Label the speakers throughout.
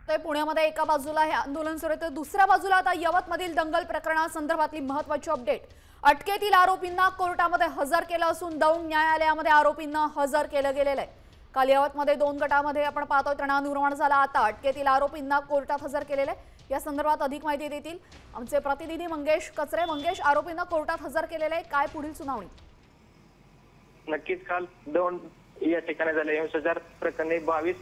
Speaker 1: तर पुण्यामध्ये एका बाजूला हे आंदोलन सुरू आहे तर दुसऱ्या बाजूला आता यवतमधील दंगल प्रकरणासंदर्भातली महत्त्वाची अपडेट। अटकेतील आरोपींना कोर्टामध्ये हजर केलं असून दौंड न्यायालयामध्ये आरोपींना हजर केलं गेलेलं आहे। काल यवतमध्ये 2 गटामध्ये आपण पाहतोय तणाव निर्माण झाला। आता अटकेतील आरोपींना कोर्टात हजर केलेलं आहे। या संदर्भात अधिक माहिती देतील आमचे प्रतिनिधी मंगेश कचरे। मंगेश, आरोपींना कोर्टात हजर केलेलं आहे, काय पुढील सुनावणी?
Speaker 2: नक्कीच काल दौंड या ठिकाणी झाले हिंसाचार प्रकरणी 22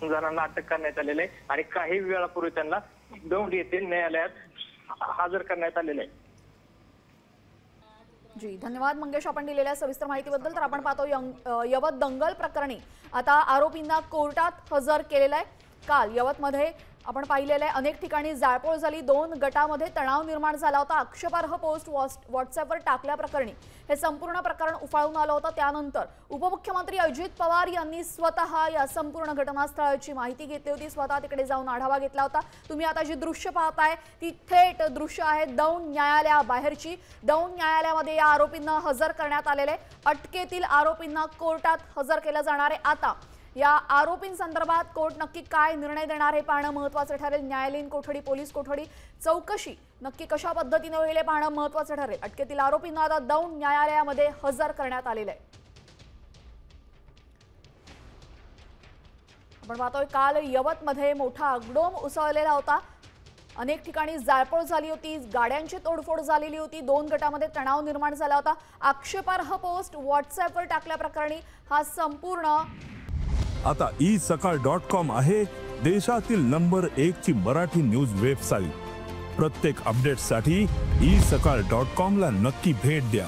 Speaker 2: जणांना अटक करण्यात आलेली आहे आणि काही वेळापूर्वी त्यांना दौंड येथील न्यायालयात हजर करण्यात आलेले आहे।
Speaker 1: जी धन्यवाद मंगेश, आपण दिलेल्या सविस्तर माहितीबद्दल। तर आपण पाहतो यवत दंगल प्रकरणी आता आरोपींना कोर्टात हजर केलेलं आहे। काल यवतमध्ये आपण पाहिलेलं आहे अनेक ठिकाणी जाळपोळ झाली, 2 गटामध्ये तणाव निर्माण झाला होता। आक्षेपार्ह पोस्ट व्हॉट्सअपवर टाकल्याप्रकरणी हे संपूर्ण प्रकरण उफाळून आलं होतं। त्यानंतर उपमुख्यमंत्री अजित पवार यांनी स्वतः या संपूर्ण घटनास्थळाची माहिती घेतली होती, स्वतः तिकडे जाऊन आढावा घेतला होता। तुम्ही आता जी दृश्य पाहताय ती थेट दृश्य आहे दौंड न्यायालयाबाहेरची। दौंड न्यायालयामध्ये या आरोपींना हजर करण्यात आलेले आहे। अटकेतील आरोपींना कोर्टात हजर केलं जाणार आहे। आता या आरोपींसंदर्भात कोर्ट नक्की काय निर्णय देणार हे पाहणं महत्त्वाचं ठरेल। न्यायालयीन कोठडी, पोलीस कोठडी, चौकशी नक्की कशा पद्धतीने होईल हे पाहणं महत्त्वाचं ठरेल। अटकेतील आरोपींना आता दौंड न्यायालयामध्ये हजर करण्यात आलेलं आहे। आपण पाहतोय काल यवतमध्ये मोठा आगडोम उसळलेला होता। अनेक ठिकाणी जाळपोळ झाली होती, गाड्यांची तोडफोड झालेली होती, 2 गटामध्ये तणाव निर्माण झाला होता। आक्षेपार्ह पोस्ट व्हॉट्सअपवर टाकल्याप्रकरणी हा संपूर्ण
Speaker 3: आता isakal.com आहे देशातील नंबर 1 ची मराठी न्यूज वेबसाईट। प्रत्येक अपडेटसाठी isakal.com ला नक्की भेट द्या।